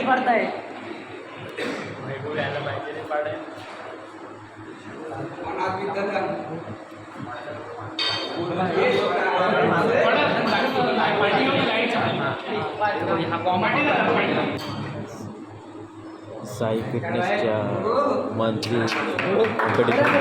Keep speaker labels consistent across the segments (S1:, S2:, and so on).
S1: पडताय
S2: Sai फिटनेसच्या monthly competition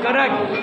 S1: correct.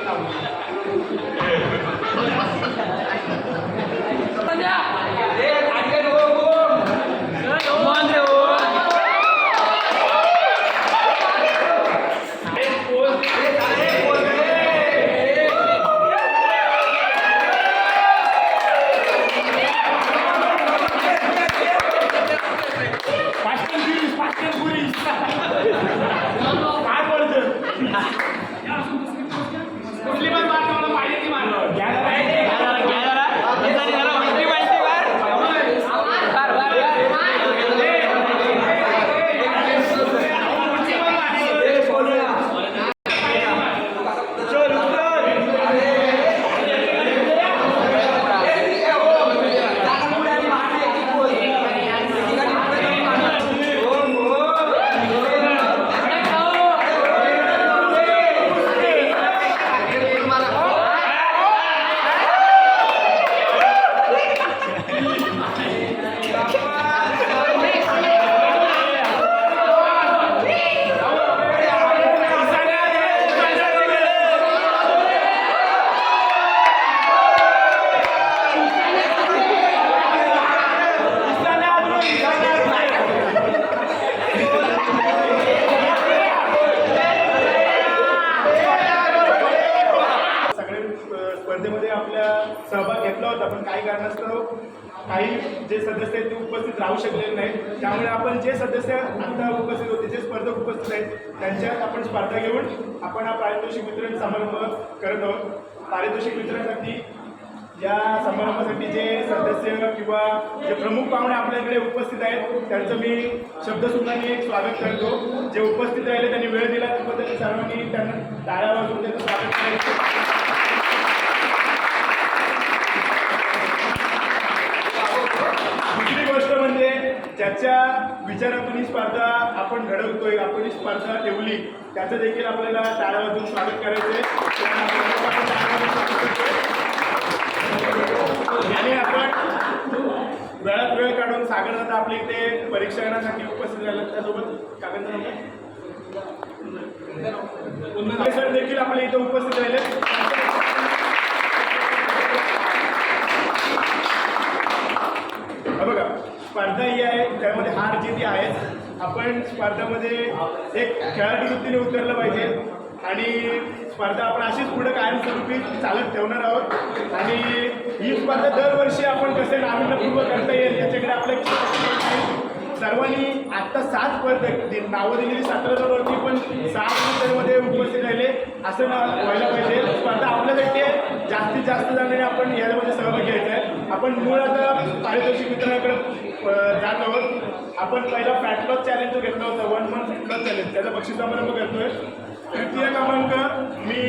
S1: स्पर्धेमध्ये आपल्या सहभाग घेतला होता, पण काही कारणास्तव काही जे सदस्य आहेत ते उपस्थित राहू शकलेले नाहीत. त्यामुळे आपण जे सदस्य आता उपस्थित होते, जे स्पर्धक उपस्थित आहेत, त्यांच्यात आपण स्पर्धा घेऊन आपण हा पारितोषिक वितरण समारंभ करत आहोत. पारितोषिक वितरणासाठी या समारंभासाठी जे सदस्य किंवा जे प्रमुख पाहुणे आपल्याकडे उपस्थित आहेत त्यांचं मी शब्दसुद्धाने एक स्वागत करतो. जे उपस्थित राहिले त्यांनी वेळ दिला त्याबद्दल सर्वांनी त्यांना टाळ्या वाजवून त्यांचं स्वागत करायचं. दुसरी गोष्ट म्हणजे ज्याच्या विचारातून ही स्पर्धा आपण घडवतोय, आपण ही स्पर्धा ठेवली, त्याचं देखील आपल्याला टाळ्या वाजवून स्वागत करायचं आणि आपण वेळात वेळ काढून सागर दादा आपल्या इथे परीक्षणासाठी उपस्थित झाले, त्यासोबत कागद सर देखील आपल्या इथे उपस्थित राहिले. बघा, स्पर्धा ही आहे त्यामध्ये हार जीत आहेच. आपण स्पर्धामध्ये एक खेळाडू वृत्तीने उतरलं पाहिजे आणि स्पर्धा आपण अशीच पुढे कायमस्वरूपी चालत ठेवणार आहोत. आणि ही स्पर्धा दरवर्षी आपण कसे नाविन्यपूर्व करता येईल याच्याकडे आपल्या सर्वांनी आत्ता 7 स्पर्धक नावं दिलेली 17 जणांवरती पण 6 स्पर्धेमध्ये उपस्थित राहिले असं व्हायला पाहिजे. स्पर्धा आपल्यासाठी जास्तीत जास्त जणांनी आपण यामध्ये सहभाग घ्यायचा आहे. आपण मूळ आता पारितोषिक वितरणाकडे जात आहोत. आपण पहिला फॅट लॉस चॅलेंज घेतला होता, 1 मंथ फॅट लॉस चॅलेंज, त्याचा बक्षीस समारंभ करतोय. तृतीय क्रमांक मी